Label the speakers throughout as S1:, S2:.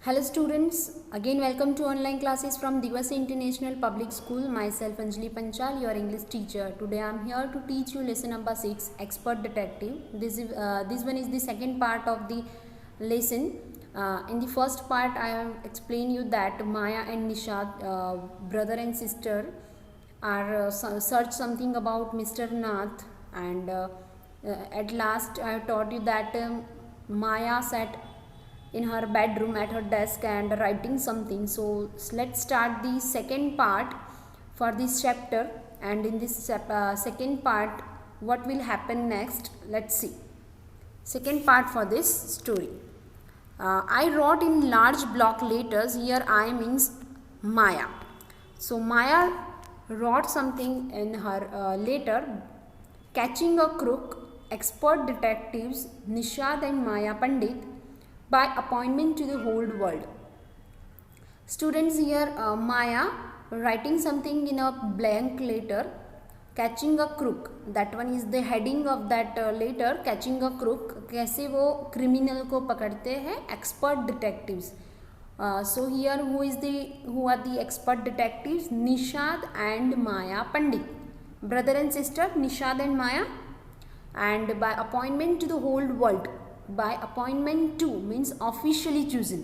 S1: Hello students, again welcome to online classes from Divasi International Public School. Myself Anjali Panchal, your English teacher. Today I am here to teach you lesson number 6, Expert Detective. This one is the second part of the lesson. In the first part I have explained you that Maya and Nishad, brother and sister, are search something about Mr. Nath, and at last I have taught you that Maya sat in her bedroom at her desk and writing something. So let's start the second part for this chapter, and in this second part what will happen next, let's see. Second part for this story. I wrote in large block letters, here I means Maya. So Maya wrote something in her letter: catching a crook, expert detectives Nishad and Maya Pandit by appointment to the whole world. Students, here Maya writing something in a blank letter, catching a crook, that one is the heading of that letter, catching a crook, कैसे वो criminal को पकड़ते हैं, expert detectives. So here who are the expert detectives? Nishad and Maya Pandit, brother and sister Nishad and Maya, and by appointment to the whole world. By appointment to means officially chosen.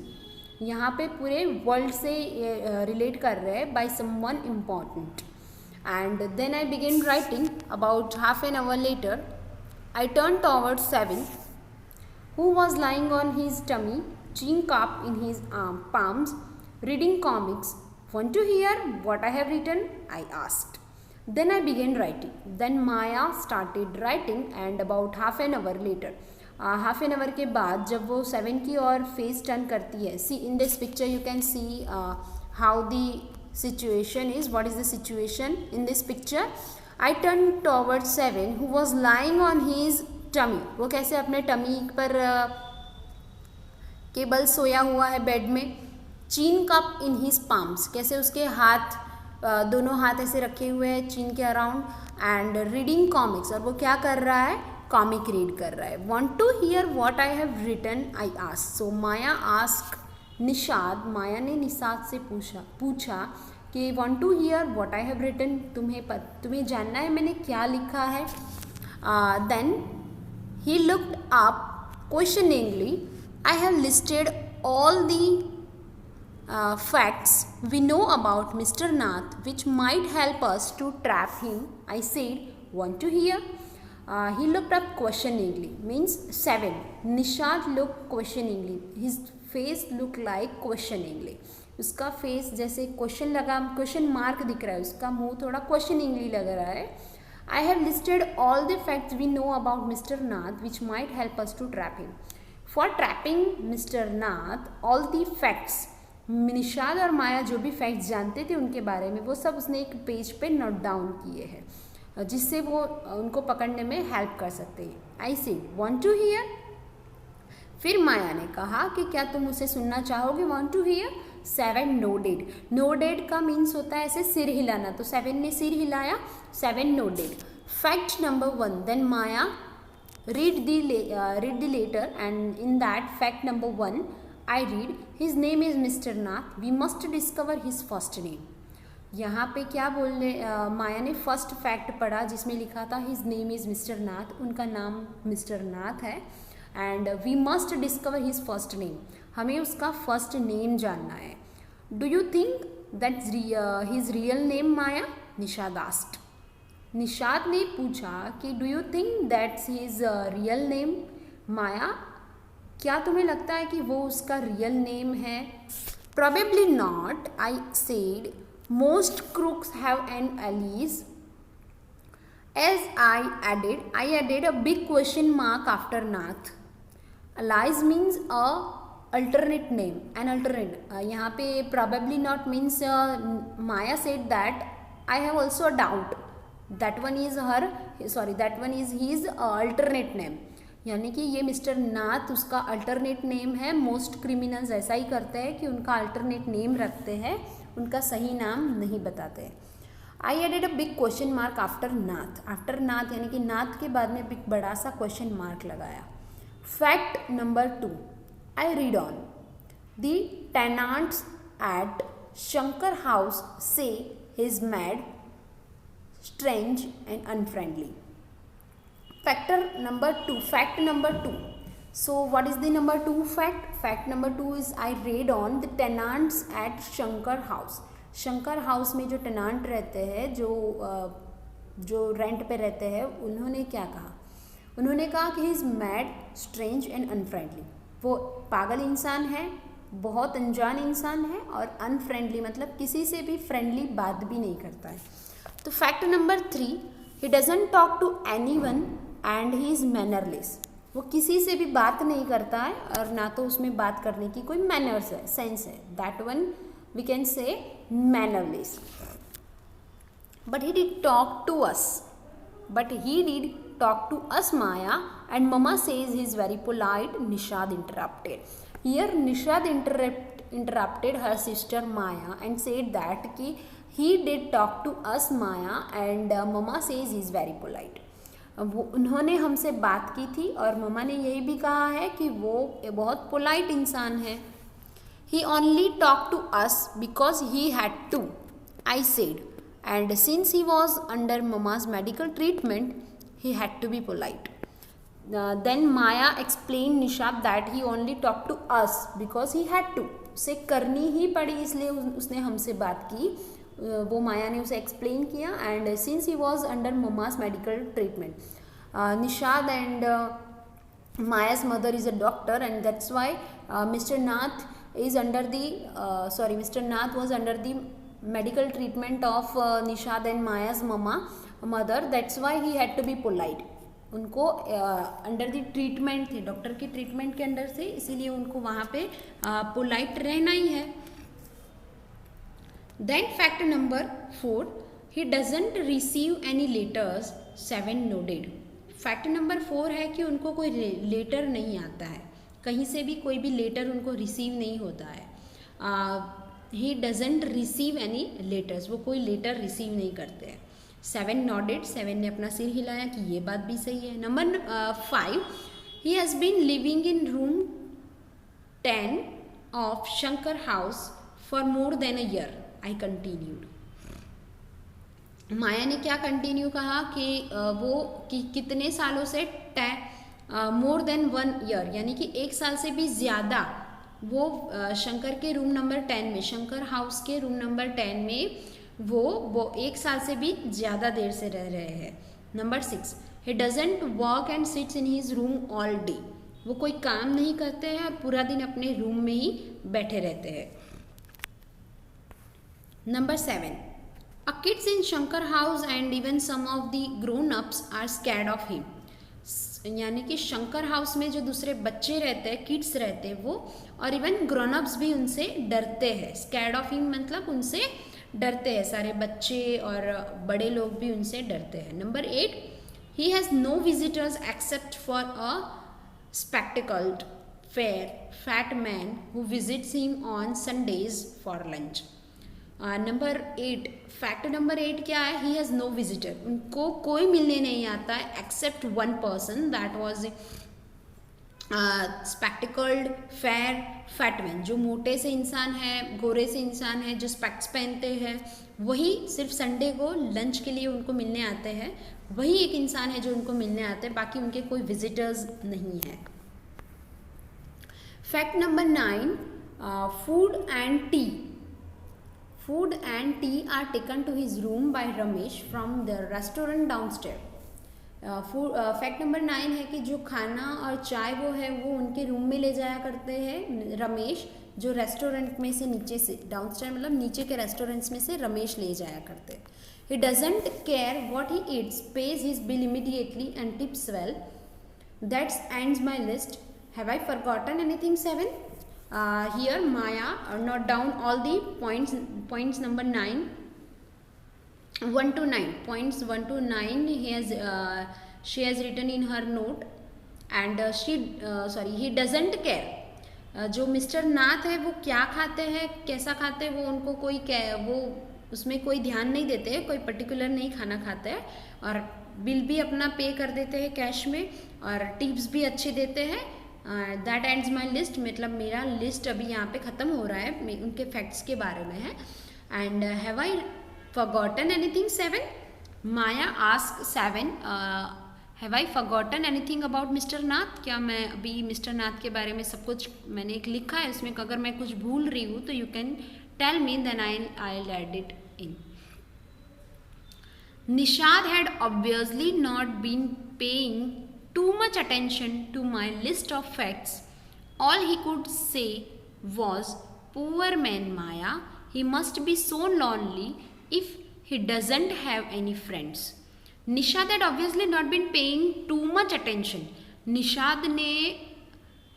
S1: यहाँ पे पूरे world से relate कर रहे हैं, by someone important. And then I began writing. About half an hour later, I turned towards Seven, who was lying on his tummy, chin cup in his palms, reading comics. Want to hear what I have written? I asked. Then I began writing. Then Maya started writing, and about half an hour later, half an hour के बाद जब वो 7 की ओर face turn करती है, see in this picture you can see how the situation is. What is the situation in this picture? I turn toward 7 who was lying on his tummy. वो कैसे अपने टमी पर केबल सोया हुआ है bed में. चीन कप इन हिज पाम्स, कैसे उसके हाथ दोनों हाथ ऐसे रखे हुए हैं चीन के अराउंड, एंड रीडिंग कॉमिक्स, और वो क्या कर रहा है? कॉमिक रीड कर रहा है. Want to hear what I have written? I ask. So Maya ask Nishad, Maya ने निषाद से पूछा कि want to hear what I have written, तुम्हें जानना है मैंने क्या लिखा है. Then he looked up questioningly. I have listed all the facts we know about Mr. Nath which might help us to trap him. I said, want to hear? He looked up questioningly, means 7. Nishad looked questioningly. His face looked like questioningly. उसका face जैसे question लगा, question mark दिख रहा है, उसका मुंह थोड़ा questioningly लग रहा है. I have listed all the facts we know about Mr. Nath which might help us to trap him. For trapping Mr. Nath, all the facts, Nishad और माया जो भी फैक्ट्स जानते थे उनके बारे में, वो सब उसने एक पेज पे नोट डाउन किए हैं, जिससे वो उनको पकड़ने में हेल्प कर सकते हैं. आई से वॉन्ट टू हियर. फिर माया ने कहा कि क्या तुम उसे सुनना चाहोगे? Want to hear. 7 nodded. Nodded का मीन्स होता है ऐसे सिर हिलाना, तो 7 ने सिर हिलाया. 7 nodded. Fact number 1. Then Maya read the letter, and in that fact number 1 I read, his name is Mr. Nath. We must discover his first name. यहाँ पे क्या बोलने माया ने फर्स्ट फैक्ट पढ़ा जिसमें लिखा था his name is mister Nath, उनका नाम मिस्टर नाथ है, and we must discover his first name, हमें उसका फर्स्ट नेम जानना है. Do you think that his real name? Maya. Nishad asked. Nishad ने पूछा कि do you think that's his real name? Maya, क्या तुम्हें लगता है कि वो उसका रियल नेम है? Probably not, I said. Most crooks have an alias. As I added a big question mark after Nath. Alias means a alternate name, an alternate. यहाँ पे probably not means Maya said that I have also a doubt. That one is his alternate name. यानी कि ये mister नाथ उसका alternate name है. Most criminals ऐसा ही करते हैं कि उनका अल्टरनेट नेम रखते हैं, उनका सही नाम नहीं बताते हैं. I added a big question mark after Nath. After Nath यानी कि नाथ के बाद में बिग बड़ा सा क्वेश्चन मार्क लगाया. Fact number 2. I read on. The tenants at Shankar house say he's mad, strange and unfriendly. Fact number 2. So what is the number 2 fact? Fact number 2 is I read on the tenants at Shankar house. Shankar house में जो टेनांट रहते हैं, जो rent पे रहते हैं, उन्होंने क्या कहा? उन्होंने कहा कि he is mad, strange and unfriendly. वो पागल इंसान है, बहुत अनजान इंसान है, और अनफ्रेंडली मतलब किसी से भी फ्रेंडली बात भी नहीं करता है. तो fact number 3, he doesn't talk to anyone and he is mannerless. वो किसी से भी बात नहीं करता है और ना तो उसमें बात करने की कोई मैनर्स है, सेंस है. That one we can say mannerless. But he did talk to us, Maya, and Mama says he is very polite. Nishad interrupted. Here Nishad interrupted her sister Maya and said that he did talk to us, Maya, and Mama says he is very polite. वो उन्होंने हमसे बात की थी और mama ने यही भी कहा है कि वो बहुत पोलाइट इंसान है. He only talked to us because he had to, I said, and since he was under Mama's medical treatment, he had to be polite. Then Maya explained Nishad that he only talked to us because he had to. उसे करनी ही पड़ी इसलिए उसने हमसे बात की. वो माया ने उसे एक्सप्लेन किया. And since he was under Mama's medical treatment, Nishad and Maya's mother is a doctor, and that's why Mr. Nath was under the medical treatment of Nishad and Maya's mother. That's why he had to be polite. उनको under the treatment थे, doctor की treatment के under से, इसीलिए उनको वहाँ पे polite रहना ही है. Then fact number 4, he doesn't receive any letters. 7 nodded. Fact number 4 है कि उनको कोई लेटर नहीं आता है, कहीं से भी कोई भी लेटर उनको रिसीव नहीं होता है. He doesn't receive any letters, वो कोई लेटर रिसीव नहीं करते हैं. 7 नॉडेड, 7 ने अपना सिर हिलाया कि ये बात भी सही है. Number 5, he has been living in room 10 of Shankar house for more than a year. I continued. Maya ने क्या कंटिन्यू कहा कि वो कितने सालों से मोर देन 1 ईयर, यानी कि 1 साल से भी ज़्यादा वो शंकर के रूम नंबर 10 में, शंकर हाउस के रूम नंबर 10 में वो 1 साल से भी ज़्यादा देर से रह रहे हैं. Number 6, he doesn't work and sits in his room all day. वो कोई काम नहीं करते हैं और पूरा दिन अपने रूम में ही बैठे रहते हैं. Number 7, kids in Shankar house and even some of the grown-ups are scared of him. यानी कि शंकर हाउस में जो दूसरे बच्चे रहते हैं, किड्स रहते हैं वो, और इवन ग्रोन-अप्स भी उनसे डरते हैं. स्कैर्ड ऑफ हिम मतलब उनसे डरते हैं, सारे बच्चे और बड़े लोग भी उनसे डरते हैं. Number 8, he has no visitors except for a spectacled, fair, fat man who visits him on Sundays for lunch. Number 8, fact number 8 क्या है? ही हैज़ नो विजिटर, उनको कोई मिलने नहीं आता है except 1 person, that was spectacled fair fat man. जो मोटे से इंसान है, गोरे से इंसान है, जो स्पेक्ट्स पहनते हैं, वही सिर्फ संडे को लंच के लिए उनको मिलने आते हैं. वही एक इंसान है जो उनको मिलने आते हैं, बाकी उनके कोई विजिटर्स नहीं है. Fact number 9, food and tea are taken to his room by Ramesh from the restaurant downstairs. Fact number 9 है कि जो खाना और चाय वो है वो उनके रूम में ले जाया करते हैं रमेश, जो रेस्टोरेंट में से नीचे से, डाउनस्टेयर मतलब नीचे के रेस्टोरेंट्स में से रमेश ले जाया करते हैं. He doesn't care what he eats, page his bill immediately and tips well. That's ends my list. Have I forgotten anything? 7. Here Maya note down all the points number 9, 1 to 9 points. 1 to 9 she has written in her note. And he doesn't care. जो mister Nath है वो क्या खाते हैं, कैसा खाते हैं, वो उनको वो उसमें कोई ध्यान नहीं देते हैं, कोई पर्टिकुलर नहीं खाना खाते हैं, और बिल भी अपना पे कर देते हैं कैश में, और टिप्स भी अच्छे देते हैं. दैट एंड्स माई लिस्ट, मतलब मेरा लिस्ट अभी यहाँ पे ख़त्म हो रहा है, उनके फैक्ट्स के बारे में है. And have I forgotten anything 7? Maya ask 7, have I forgotten anything about mister Nath? क्या मैं अभी मिस्टर नाथ के बारे में सब कुछ मैंने एक लिखा है उसमें, अगर मैं कुछ भूल रही हूँ तो you can tell me, then I will add it in. Nishad had obviously not been paying too much attention to my list of facts. All he could say was, "Poor man Maya, he must be so lonely if he doesn't have any friends." Nishad had obviously not been paying too much attention. Nishad ने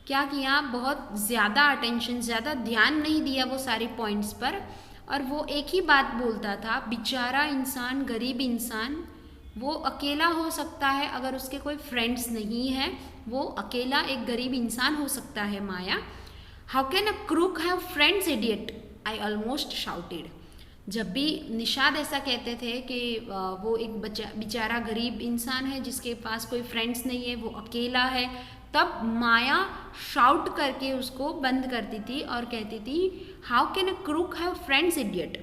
S1: क्या किया, बहुत ज़्यादा attention, ज़्यादा ध्यान नहीं दिया वो सारी पॉइंट्स पर, और वो एक ही बात बोलता था, बेचारा इंसान, गरीब इंसान, वो अकेला हो सकता है अगर उसके कोई फ्रेंड्स नहीं है, वो अकेला एक गरीब इंसान हो सकता है Maya. How can a crook have friends idiot, I almost shouted. जब भी निषाद ऐसा कहते थे कि वो एक बेचारा गरीब इंसान है जिसके पास कोई फ्रेंड्स नहीं है, वो अकेला है, तब माया शाउट करके उसको बंद करती थी और कहती थी, how can a crook have friends idiot,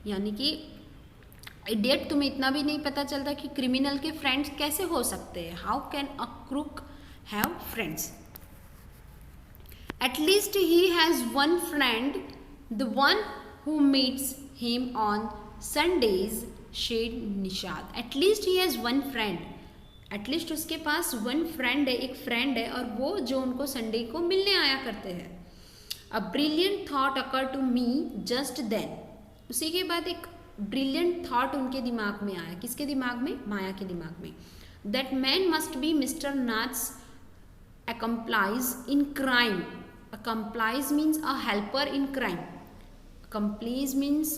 S1: यानी कि इडियट, तुम्हें इतना भी नहीं पता चलता कि क्रिमिनल के फ्रेंड्स कैसे हो सकते हैं. How can a crook have friends? At least he has one friend, the one who meets him on Sundays, said Nishad. At least he has one friend, at least उसके पास वन फ्रेंड है, एक फ्रेंड है, और वो जो उनको संडे को मिलने आया करते हैं. A brilliant thought occur to me just then. उसी के बाद एक ब्रिलियंट थॉट उनके दिमाग में आया. किसके दिमाग में? माया के दिमाग में. That man must be mister Nath's accomplice in crime. accomplice means a helper in crime. accomplice means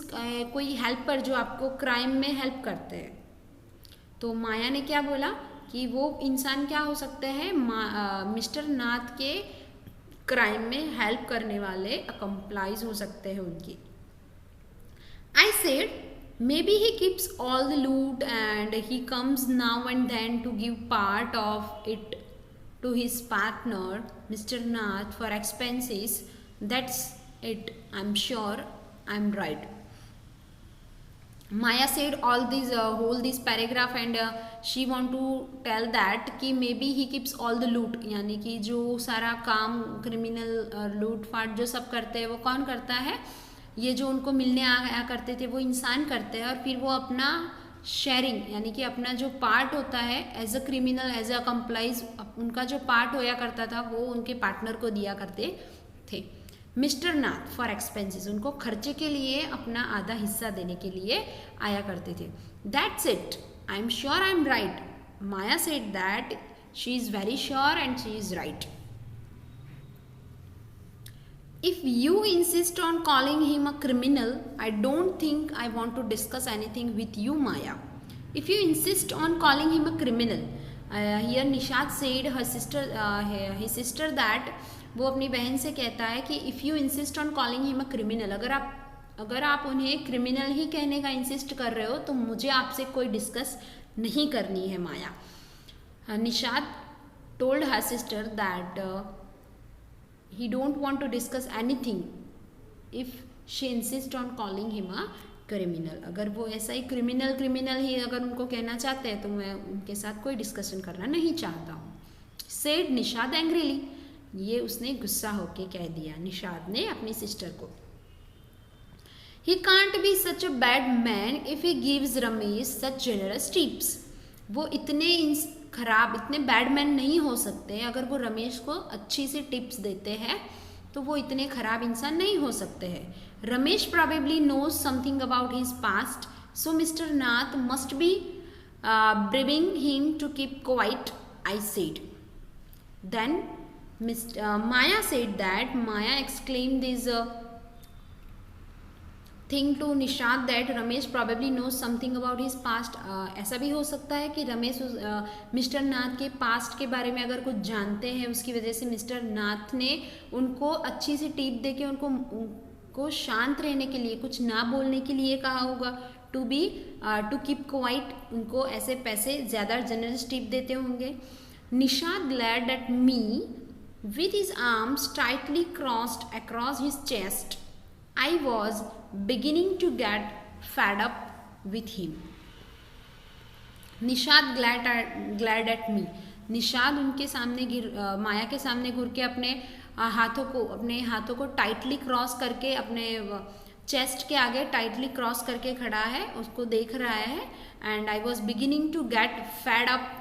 S1: कोई हेल्पर जो आपको क्राइम में हेल्प करते हैं. तो माया ने क्या बोला कि वो इंसान क्या हो सकते हैं, मिस्टर नाथ के क्राइम में हेल्प करने वाले अकम्प्लाइज हो सकते हैं उनकी. I said, maybe he keeps all the loot and he comes now and then to give part of it to his partner mister Nath for expenses. That's it, I am sure I am right. Maya said all this whole this paragraph and she want to tell that कि maybe he keeps all the loot, यानी कि जो सारा काम criminal लूट फाट जो सब करते हैं वो कौन करता है, ये जो उनको मिलने आया करते थे वो इंसान करते हैं, और फिर वो अपना शेयरिंग यानी कि अपना जो पार्ट होता है as a criminal, as a accomplice, उनका जो पार्ट होया करता था वो उनके पार्टनर को दिया करते थे. मिस्टर नाथ फॉर एक्सपेंसेस, उनको खर्चे के लिए अपना आधा हिस्सा देने के लिए आया करते थे. That's it, I am sure I am right. Maya said that she is very sure and she is right. If you insist on calling him a criminal, I don't think I want to discuss anything with you Maya. If you insist on calling him a criminal, here Nishad said her sister that, वो अपनी बहन से कहता है कि if you insist on calling him a criminal, अगर आप उन्हें क्रिमिनल ही कहने का इंसिस्ट कर रहे हो तो मुझे आपसे कोई डिस्कस नहीं करनी है Maya. Nishad told her sister that he don't want to discuss anything if she insist on calling him a criminal. अगर वो ऐसा ही क्रिमिनल ही अगर उनको कहना चाहते हैं तो मैं उनके साथ कोई डिस्कशन करना नहीं चाहता हूँ. सेड निषाद एंग्रीली, ये उसने गुस्सा होके कह दिया निषाद ने अपनी सिस्टर को. He can't be such a bad man if he gives Ramesh such generous tips. वो इतने खराब, इतने बैड मैन नहीं हो सकते. अगर वो रमेश को अच्छी सी टिप्स देते हैं तो वो इतने खराब इंसान नहीं हो सकते हैं. Ramesh probably knows something about his past, so Mr. Nath must be bribing him to keep quiet, I said. Then Maya said that Maya exclaimed this thing to Nishad that Ramesh probably knows something about his past. ऐसा भी हो सकता है कि Ramesh mister नाथ के past के बारे में अगर कुछ जानते हैं, उसकी वजह से मिस्टर नाथ ने उनको अच्छी सी टिप दे के उनको शांत रहने के लिए, कुछ ना बोलने के लिए कहा होगा. टू कीप क्वाइट, उनको ऐसे पैसे ज़्यादा जनरस टिप देते होंगे. Nishad glad at me With his arms tightly crossed across his chest, I was beginning to get fed up with him. Nishad glad at me. Nishad उनके सामने माया के सामने घूर के अपने हाथों को टाइटली क्रॉस करके अपने चेस्ट के आगे टाइटली क्रॉस करके खड़ा है, उसको देख रहा है. And I was beginning to get fed up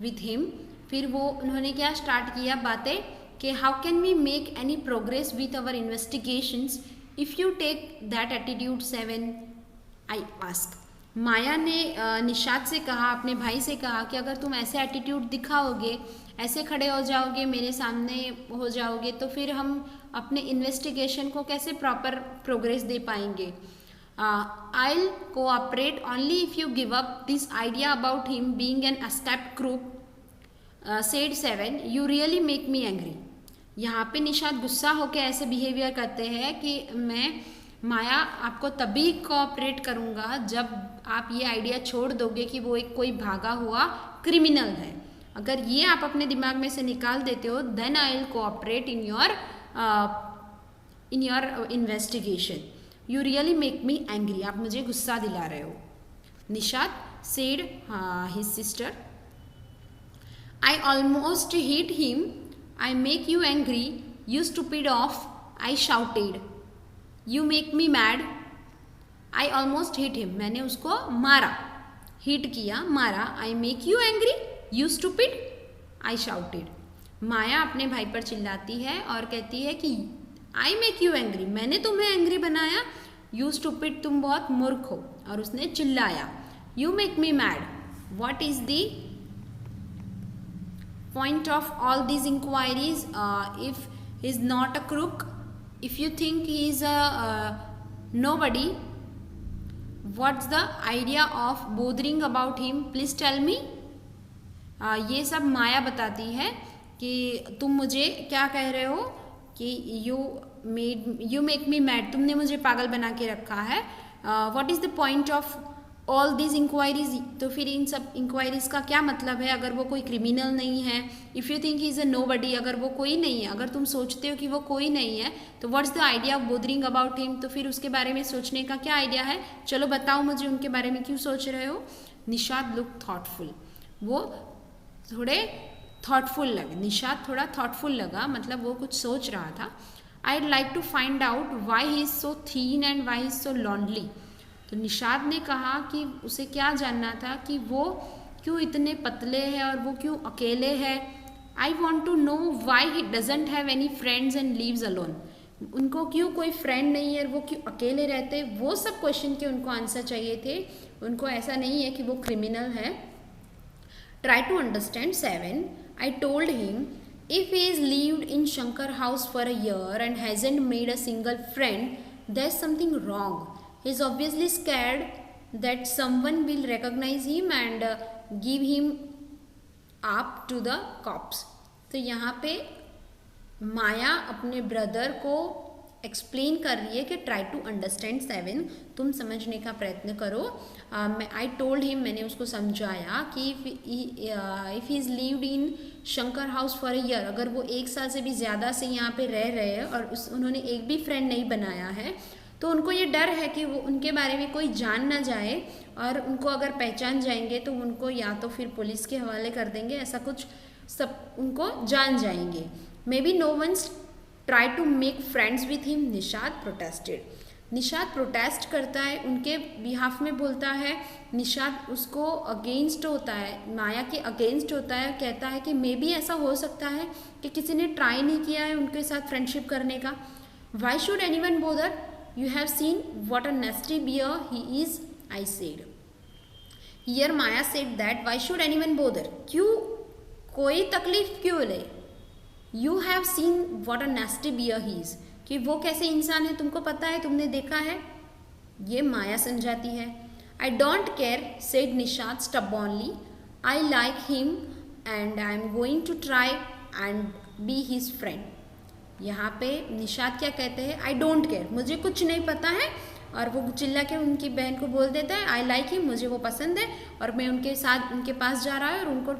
S1: with him. फिर वो उन्होंने क्या स्टार्ट किया बातें कि how can we make any progress with our investigations if you take that attitude 7, I ask. Maya ने निषाद से कहा, अपने भाई से कहा कि अगर तुम ऐसे एटीट्यूड दिखाओगे, ऐसे खड़े हो जाओगे, मेरे सामने हो जाओगे, तो फिर हम अपने इन्वेस्टिगेशन को कैसे प्रॉपर प्रोग्रेस दे पाएंगे. I'll cooperate only if you give up this idea about him being an escaped crook, said 7. You really make me angry. यहाँ पे निषाद गुस्सा होकर ऐसे बिहेवियर करते हैं कि मैं माया आपको तभी कोऑपरेट करूँगा जब आप ये आइडिया छोड़ दोगे कि वो एक कोई भागा हुआ क्रिमिनल है. अगर ये आप अपने दिमाग में से निकाल देते हो, then I will cooperate in your investigation. You really make me angry. आप मुझे गुस्सा दिला रहे हो. Nishad said his sister. I almost hit him. I make you angry, you stupid off, I shouted. You make me mad. I almost hit him. मैंने उसको मारा, hit किया, मारा. I make you angry, you stupid, I shouted. Maya अपने भाई पर चिल्लाती है और कहती है कि आई मेक यू एंग्री, मैंने तुम्हें एंग्री बनाया. यू स्टूपिड, तुम बहुत मूर्ख हो. और उसने चिल्लाया. You make me mad. What is the point of all these inquiries if he is not a crook? If you think he is a nobody, what's the idea of bothering about him? Please tell me. ये सब माया बताती है कि तुम मुझे क्या कह रहे हो कि यू मेक मी मैड, तुमने मुझे पागल बना के रखा है. What is the point of all this inquiries? तो फिर इन सब इंक्वायरीज का क्या मतलब है अगर वो कोई क्रिमिनल नहीं है? If you think he is a nobody, अगर वो कोई नहीं है, अगर तुम सोचते हो कि वो कोई नहीं है, तो what's the idea of bothering about him? तो फिर उसके बारे में सोचने का क्या आइडिया है? चलो बताओ मुझे, उनके बारे में क्यों सोच रहे हो? Nishad look thoughtful. वो थोड़े थॉटफुल लगे. निषाद थोड़ा थॉटफुल लगा, मतलब वो कुछ सोच रहा था. I'd like to find out why he is so thin and why he is so lonely. तो निषाद ने कहा कि उसे क्या जानना था कि वो क्यों इतने पतले हैं और वो क्यों अकेले हैं. I want to know why he doesn't have any friends and lives alone. उनको क्यों कोई फ्रेंड नहीं है और वो क्यों अकेले रहते. वो सब क्वेश्चन के उनको आंसर चाहिए थे. उनको ऐसा नहीं है कि वो क्रिमिनल है. Try to understand 7. I told him if he is lived in Shankar house for a year and hasn't made a single friend, there's something wrong. He's obviously scared that someone will recognize him and give him up to the cops. तो यहाँ पे माया अपने brother को explain कर रही है कि try to understand 7, तुम समझने का प्रयत्न करो. आई टोल्ड हिम, मैंने उसको समझाया कि if he is lived in Shankar house for a year, अगर वो 1 साल से भी ज़्यादा से यहाँ पे रह रहे हैं और उन्होंने एक भी फ्रेंड नहीं बनाया है, तो उनको ये डर है कि वो उनके बारे में कोई जान ना जाए और उनको अगर पहचान जाएंगे तो उनको या तो फिर पुलिस के हवाले कर देंगे, ऐसा कुछ सब उनको जान जाएंगे. Maybe no once try to make friends with him. Nishad protested. Nishad protest करता है, उनके बिहाफ में बोलता है. निषाद उसको अगेंस्ट होता है, माया के अगेंस्ट होता है. कहता है कि मे बी ऐसा हो सकता है कि किसी ने ट्राई नहीं किया है उनके साथ फ्रेंडशिप करने का. Why should anyone bother? You have seen what a nasty bear he is, I said. Here Maya said that why should anyone bother? क्यों कोई तकलीफ क्यों ले? You have seen what a nasty bear he is. कि वो कैसे इंसान है तुमको पता है, तुमने देखा है. ये माया समझाती है. I don't care, said Nishad stubbornly. I like him and I am going to try and be his friend. यहाँ पे निषाद क्या कहते हैं? आई डोंट केयर, मुझे कुछ नहीं पता है. और वो चिल्ला के उनकी बहन को बोल देता है आई लाइक हिम, मुझे वो पसंद है और मैं उनके साथ उनके पास जा रहा है और उनको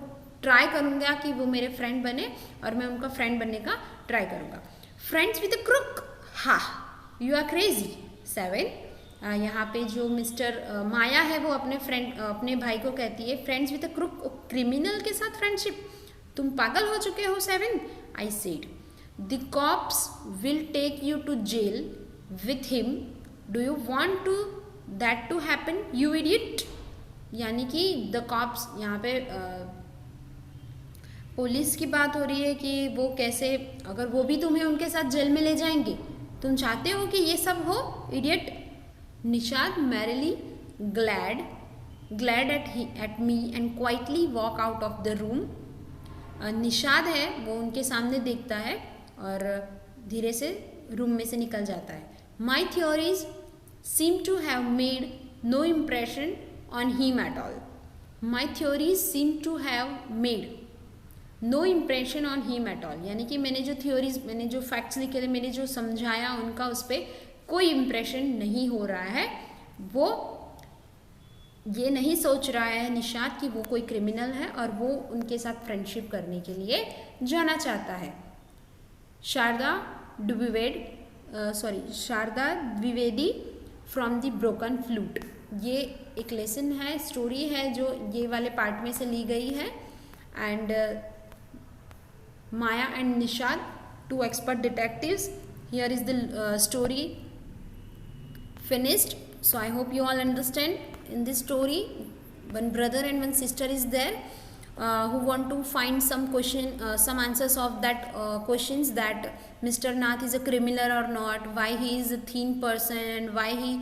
S1: ट्राई करूँगा कि वो मेरे फ्रेंड बने और मैं उनका फ्रेंड बनने का ट्राई करूँगा। फ्रेंड्स विद अ क्रुक, हा यू आर क्रेजी। 7 यहाँ पे जो मिस्टर माया है वो अपने भाई को कहती है friends with a crook, criminal के साथ फ्रेंडशिप, तुम पागल हो चुके हो 7। I said the cops will take you to jail with him, do you want to that to happen you idiot. यानी कि द कॉप्स, यहाँ पे पुलिस की बात हो रही है कि वो कैसे, अगर वो भी तुम्हें उनके साथ जेल में ले जाएंगे, तुम चाहते हो कि ये सब हो idiot. Nishad merrily glad at me and quietly walk out of the room. Nishad है वो उनके सामने देखता है और धीरे से रूम में से निकल जाता है। My theories seem to have made no impression on him at all. My theories seem to have made no impression on him at all, यानी कि मैंने जो फैक्ट्स लिखे थे, मैंने जो समझाया उनका उस पर कोई इम्प्रेशन नहीं हो रहा है। वो ये नहीं सोच रहा है निशाद कि वो कोई क्रिमिनल है और वो उनके साथ फ्रेंडशिप करने के लिए जाना चाहता है। Sharda Dwivedi from the broken flute, ये एक लेसन है, स्टोरी है जो ये वाले पार्ट में से ली गई है। And Maya and Nishad, 2 expert detectives. Here is the story finished. So I hope you all understand. In this story, one brother and one sister is there who want to find some answers of that questions that Mr. Nath is a criminal or not, why he is a thin person, and why he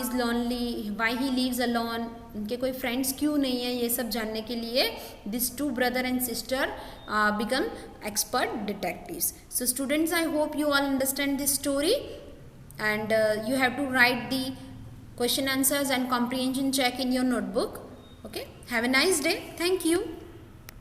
S1: is lonely, why he lives alone, उनके कोई friends क्यों नहीं है, ये सब जानने के लिए this 2 brother and sister become expert detectives. So students, I hope you all understand this story, and you have to write the question answers and comprehension check in your notebook. Okay, have a nice day. Thank you.